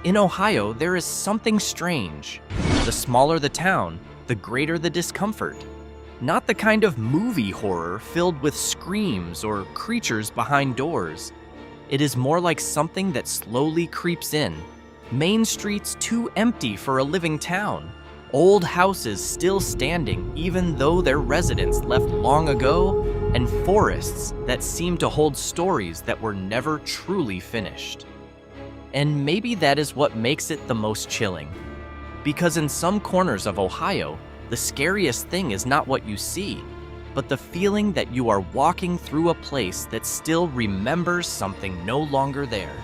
In Ohio, there is something strange. The smaller the town, the greater the discomfort. Not the kind of movie horror filled with screams or creatures behind doors. It is more like something that slowly creeps in. Main streets too empty for a living town. Old houses still standing even though their residents left long ago, and forests that seem to hold stories that were never truly finished. And maybe that is what makes it the most chilling. Because in some corners of Ohio, the scariest thing is not what you see, but the feeling that you are walking through a place that still remembers something no longer there.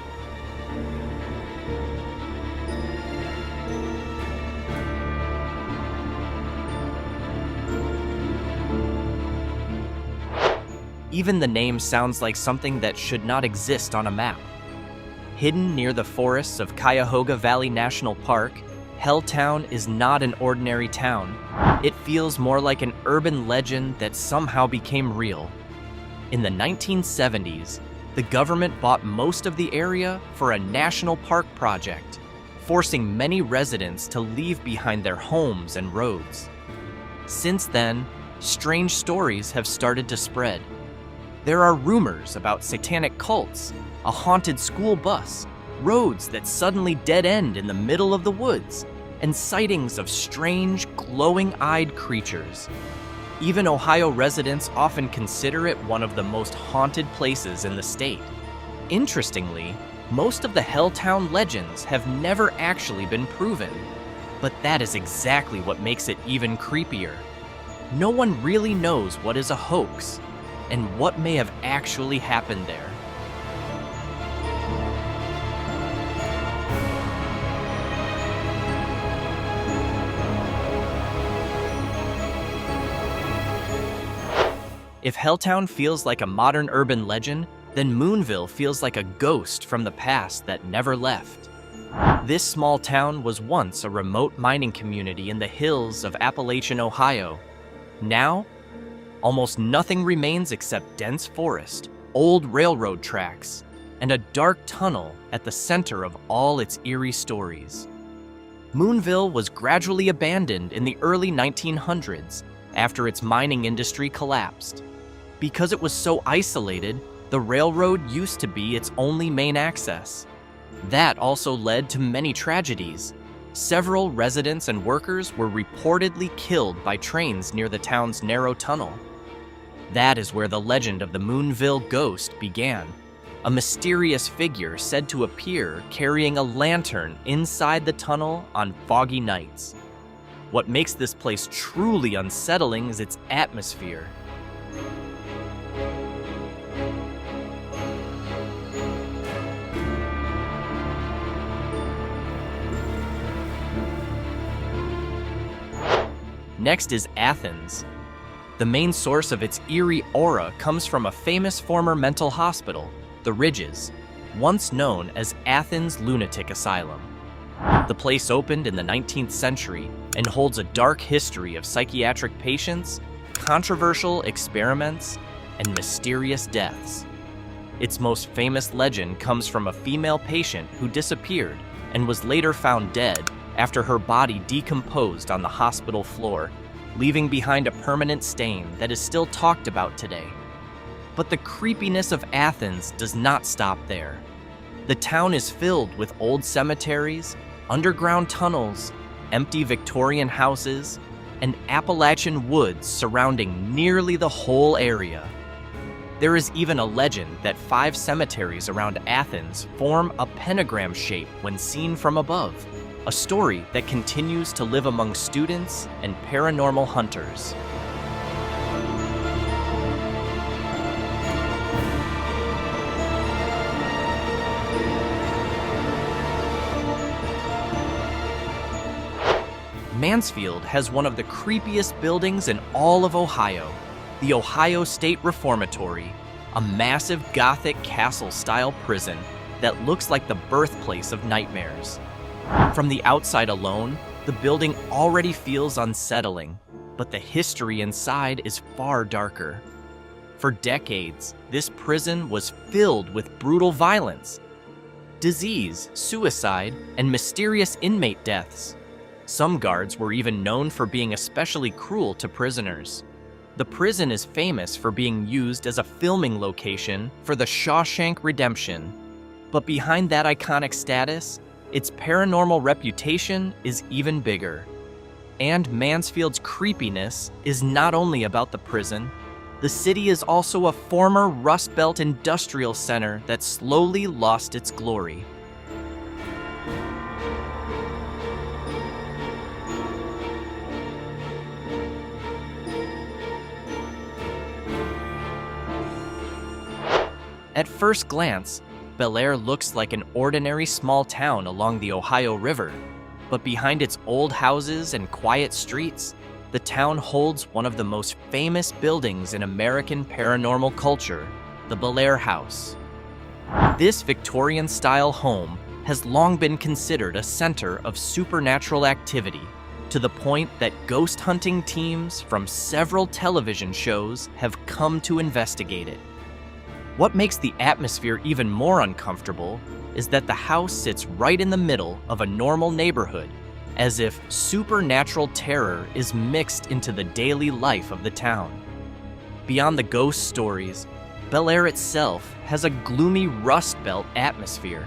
Even the name sounds like something that should not exist on a map. Hidden near the forests of Cuyahoga Valley National Park, Helltown is not an ordinary town. It feels more like an urban legend that somehow became real. In the 1970s, the government bought most of the area for a national park project, forcing many residents to leave behind their homes and roads. Since then, strange stories have started to spread. There are rumors about satanic cults, a haunted school bus, roads that suddenly dead end in the middle of the woods, and sightings of strange, glowing-eyed creatures. Even Ohio residents often consider it one of the most haunted places in the state. Interestingly, most of the Helltown legends have never actually been proven, but that is exactly what makes it even creepier. No one really knows what is a hoax and what may have actually happened there. If Helltown feels like a modern urban legend, then Moonville feels like a ghost from the past that never left. This small town was once a remote mining community in the hills of Appalachian, Ohio. Now, almost nothing remains except dense forest, old railroad tracks, and a dark tunnel at the center of all its eerie stories. Moonville was gradually abandoned in the early 1900s after its mining industry collapsed. Because it was so isolated, the railroad used to be its only main access. That also led to many tragedies. Several residents and workers were reportedly killed by trains near the town's narrow tunnel. That is where the legend of the Moonville ghost began. A mysterious figure said to appear carrying a lantern inside the tunnel on foggy nights. What makes this place truly unsettling is its atmosphere. Next is Athens. The main source of its eerie aura comes from a famous former mental hospital, the Ridges, once known as Athens Lunatic Asylum. The place opened in the 19th century and holds a dark history of psychiatric patients, controversial experiments, and mysterious deaths. Its most famous legend comes from a female patient who disappeared and was later found dead after her body decomposed on the hospital floor, leaving behind a permanent stain that is still talked about today. But the creepiness of Athens does not stop there. The town is filled with old cemeteries, underground tunnels, empty Victorian houses, and Appalachian woods surrounding nearly the whole area. There is even a legend that 5 cemeteries around Athens form a pentagram shape when seen from above, a story that continues to live among students and paranormal hunters. Mansfield has one of the creepiest buildings in all of Ohio, the Ohio State Reformatory, a massive Gothic castle-style prison that looks like the birthplace of nightmares. From the outside alone, the building already feels unsettling, but the history inside is far darker. For decades, this prison was filled with brutal violence. disease, suicide, and mysterious inmate deaths. Some guards were even known for being especially cruel to prisoners. The prison is famous for being used as a filming location for The Shawshank Redemption. But behind that iconic status, its paranormal reputation is even bigger. And Mansfield's creepiness is not only about the prison. The city is also a former Rust Belt industrial center that slowly lost its glory. At first glance, Bellaire looks like an ordinary small town along the Ohio River, but behind its old houses and quiet streets, the town holds one of the most famous buildings in American paranormal culture, the Bellaire House. This Victorian-style home has long been considered a center of supernatural activity, to the point that ghost hunting teams from several television shows have come to investigate it. What makes the atmosphere even more uncomfortable is that the house sits right in the middle of a normal neighborhood, as if supernatural terror is mixed into the daily life of the town. Beyond the ghost stories, Bellaire itself has a gloomy Rust Belt atmosphere.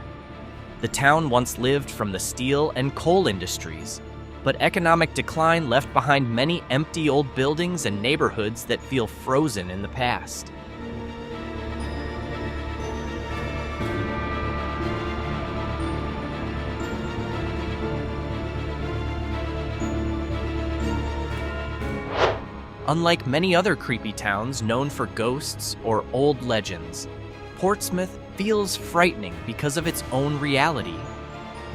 The town once lived from the steel and coal industries, but economic decline left behind many empty old buildings and neighborhoods that feel frozen in the past. Unlike many other creepy towns known for ghosts or old legends, Portsmouth feels frightening because of its own reality.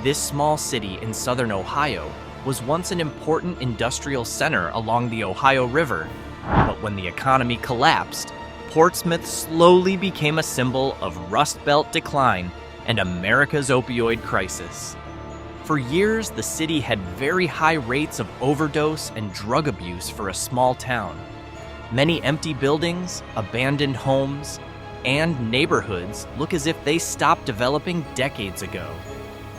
This small city in southern Ohio was once an important industrial center along the Ohio River, but when the economy collapsed, Portsmouth slowly became a symbol of Rust Belt decline and America's opioid crisis. For years, the city had very high rates of overdose and drug abuse for a small town. Many empty buildings, abandoned homes, and neighborhoods look as if they stopped developing decades ago.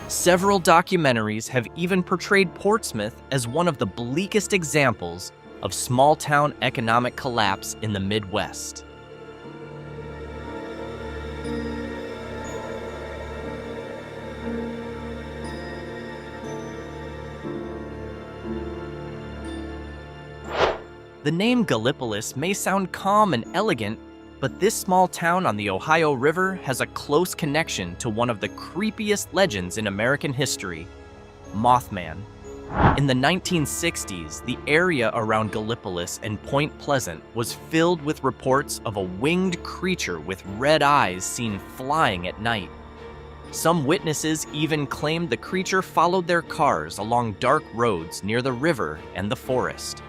Several documentaries have even portrayed Portsmouth as one of the bleakest examples of small-town economic collapse in the Midwest. The name Gallipolis may sound calm and elegant, but this small town on the Ohio River has a close connection to one of the creepiest legends in American history, Mothman. In the 1960s, the area around Gallipolis and Point Pleasant was filled with reports of a winged creature with red eyes seen flying at night. Some witnesses even claimed the creature followed their cars along dark roads near the river and the forest.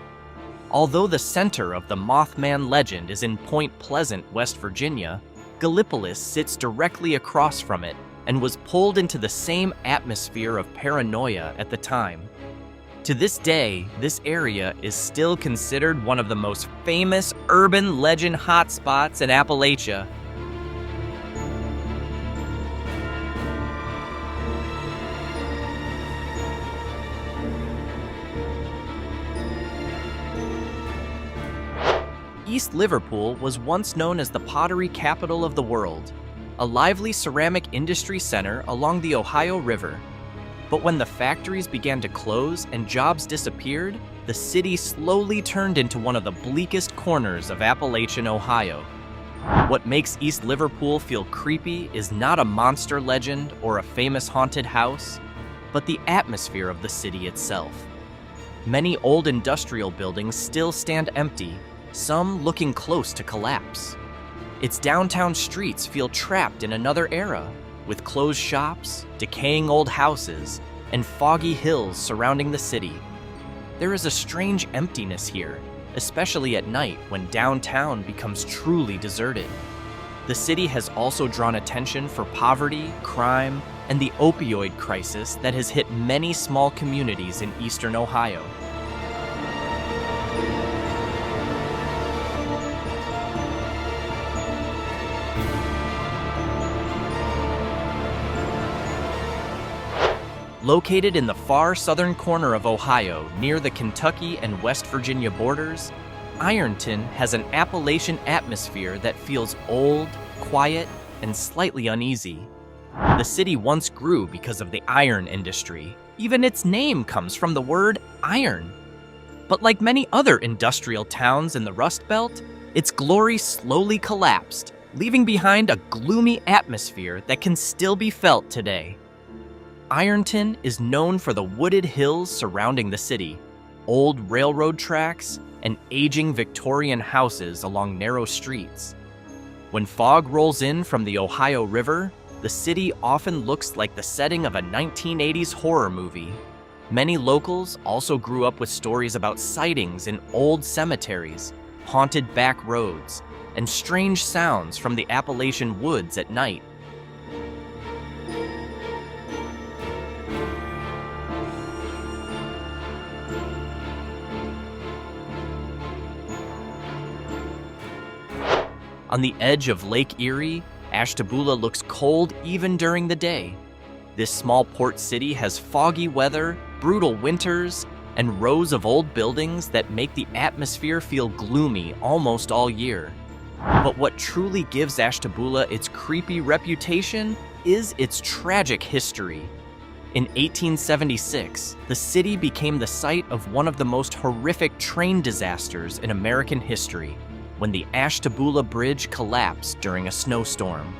Although the center of the Mothman legend is in Point Pleasant, West Virginia, Gallipolis sits directly across from it and was pulled into the same atmosphere of paranoia at the time. To this day, this area is still considered one of the most famous urban legend hotspots in Appalachia. East Liverpool was once known as the pottery capital of the world, a lively ceramic industry center along the Ohio River. But when the factories began to close and jobs disappeared, the city slowly turned into one of the bleakest corners of Appalachian Ohio. What makes East Liverpool feel creepy is not a monster legend or a famous haunted house, but the atmosphere of the city itself. Many old industrial buildings still stand empty, some looking close to collapse. Its downtown streets feel trapped in another era, with closed shops, decaying old houses, and foggy hills surrounding the city. There is a strange emptiness here, especially at night when downtown becomes truly deserted. The city has also drawn attention for poverty, crime, and the opioid crisis that has hit many small communities in eastern Ohio. Located in the far southern corner of Ohio, near the Kentucky and West Virginia borders, Ironton has an Appalachian atmosphere that feels old, quiet, and slightly uneasy. The city once grew because of the iron industry. Even its name comes from the word iron. But like many other industrial towns in the Rust Belt, its glory slowly collapsed, leaving behind a gloomy atmosphere that can still be felt today. Ironton is known for the wooded hills surrounding the city, old railroad tracks, and aging Victorian houses along narrow streets. When fog rolls in from the Ohio River, the city often looks like the setting of a 1980s horror movie. Many locals also grew up with stories about sightings in old cemeteries, haunted back roads, and strange sounds from the Appalachian woods at night. On the edge of Lake Erie, Ashtabula looks cold even during the day. This small port city has foggy weather, brutal winters, and rows of old buildings that make the atmosphere feel gloomy almost all year. But what truly gives Ashtabula its creepy reputation is its tragic history. In 1876, the city became the site of one of the most horrific train disasters in American history, when the Ashtabula Bridge collapsed during a snowstorm.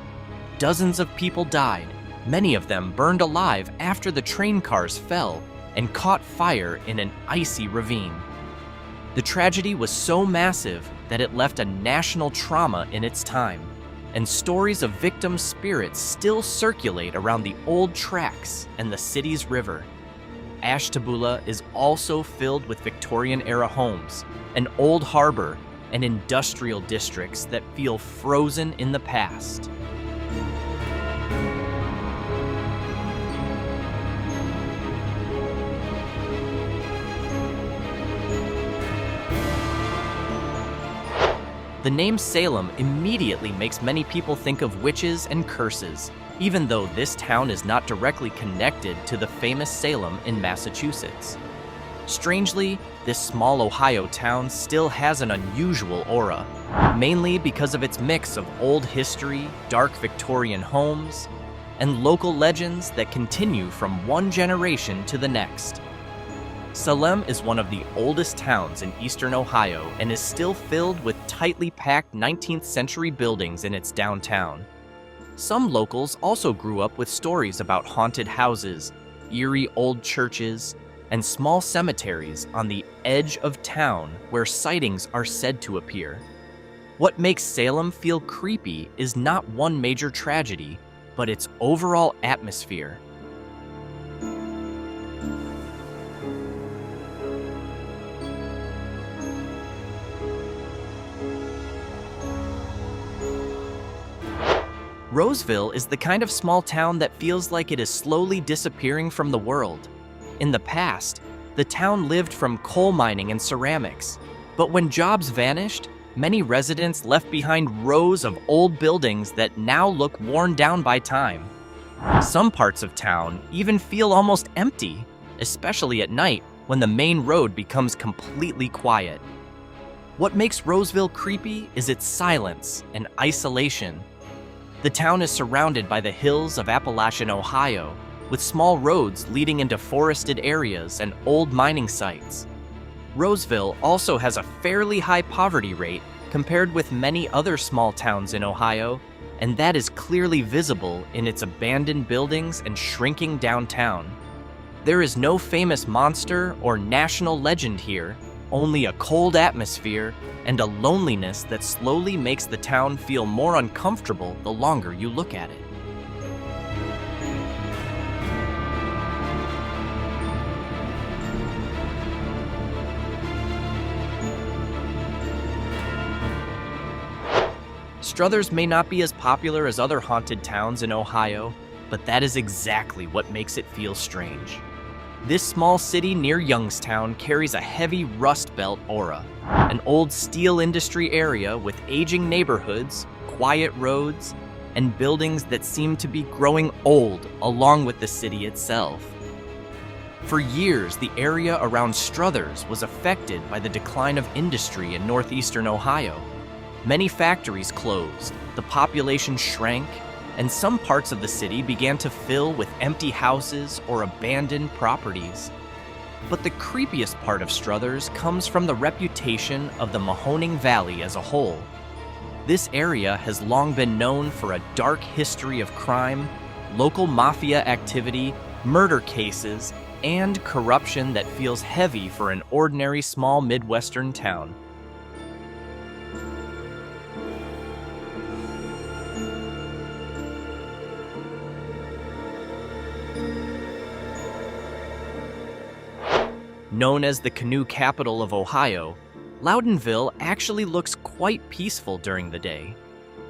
Dozens of people died, many of them burned alive after the train cars fell and caught fire in an icy ravine. The tragedy was so massive that it left a national trauma in its time, and stories of victims' spirits still circulate around the old tracks and the city's river. Ashtabula is also filled with Victorian-era homes, an old harbor, and industrial districts that feel frozen in the past. The name Salem immediately makes many people think of witches and curses, even though this town is not directly connected to the famous Salem in Massachusetts. Strangely, this small Ohio town still has an unusual aura, mainly because of its mix of old history, dark Victorian homes, and local legends that continue from one generation to the next. Salem is one of the oldest towns in eastern Ohio and is still filled with tightly packed 19th century buildings in its downtown. Some locals also grew up with stories about haunted houses, eerie old churches, and small cemeteries on the edge of town where sightings are said to appear. What makes Salem feel creepy is not one major tragedy, but its overall atmosphere. Roseville is the kind of small town that feels like it is slowly disappearing from the world. In the past, the town lived from coal mining and ceramics, but when jobs vanished, many residents left behind rows of old buildings that now look worn down by time. Some parts of town even feel almost empty, especially at night when the main road becomes completely quiet. What makes Roseville creepy is its silence and isolation. The town is surrounded by the hills of Appalachian Ohio, with small roads leading into forested areas and old mining sites. Roseville also has a fairly high poverty rate compared with many other small towns in Ohio, and that is clearly visible in its abandoned buildings and shrinking downtown. There is no famous monster or national legend here, only a cold atmosphere and a loneliness that slowly makes the town feel more uncomfortable the longer you look at it. Struthers may not be as popular as other haunted towns in Ohio, but that is exactly what makes it feel strange. This small city near Youngstown carries a heavy Rust Belt aura, an old steel industry area with aging neighborhoods, quiet roads, and buildings that seem to be growing old along with the city itself. For years, the area around Struthers was affected by the decline of industry in northeastern Ohio. Many factories closed, the population shrank, and some parts of the city began to fill with empty houses or abandoned properties. But the creepiest part of Struthers comes from the reputation of the Mahoning Valley as a whole. This area has long been known for a dark history of crime, local mafia activity, murder cases, and corruption that feels heavy for an ordinary small Midwestern town. Known as the canoe capital of Ohio, Loudonville actually looks quite peaceful during the day.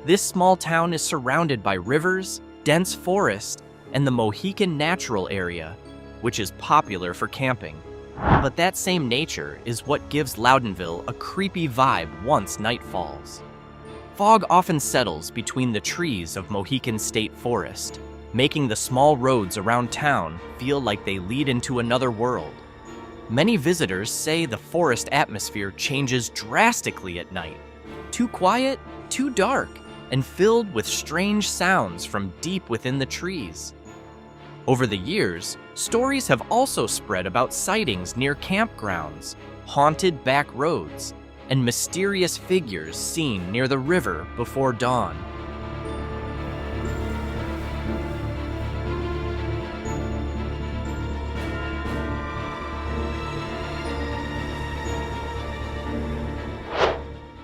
This small town is surrounded by rivers, dense forest, and the Mohican Natural Area, which is popular for camping. But that same nature is what gives Loudonville a creepy vibe once night falls. Fog often settles between the trees of Mohican State Forest, making the small roads around town feel like they lead into another world. Many visitors say the forest atmosphere changes drastically at night. Too quiet, too dark, and filled with strange sounds from deep within the trees. Over the years, stories have also spread about sightings near campgrounds, haunted back roads, and mysterious figures seen near the river before dawn.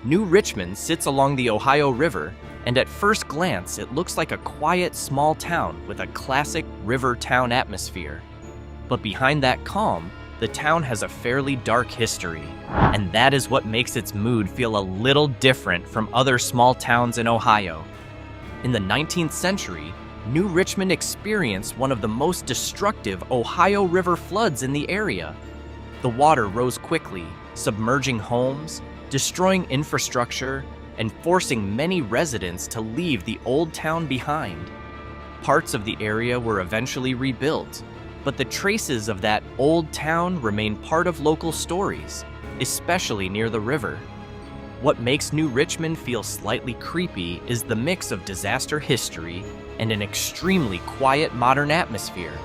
New Richmond sits along the Ohio River, and at first glance it looks like a quiet small town with a classic river town atmosphere. But behind that calm, the town has a fairly dark history, and that is what makes its mood feel a little different from other small towns in Ohio. In the 19th century, New Richmond experienced one of the most destructive Ohio River floods in the area. The water rose quickly, submerging homes, destroying infrastructure, and forcing many residents to leave the old town behind. Parts of the area were eventually rebuilt, but the traces of that old town remain part of local stories, especially near the river. What makes New Richmond feel slightly creepy is the mix of disaster history and an extremely quiet modern atmosphere.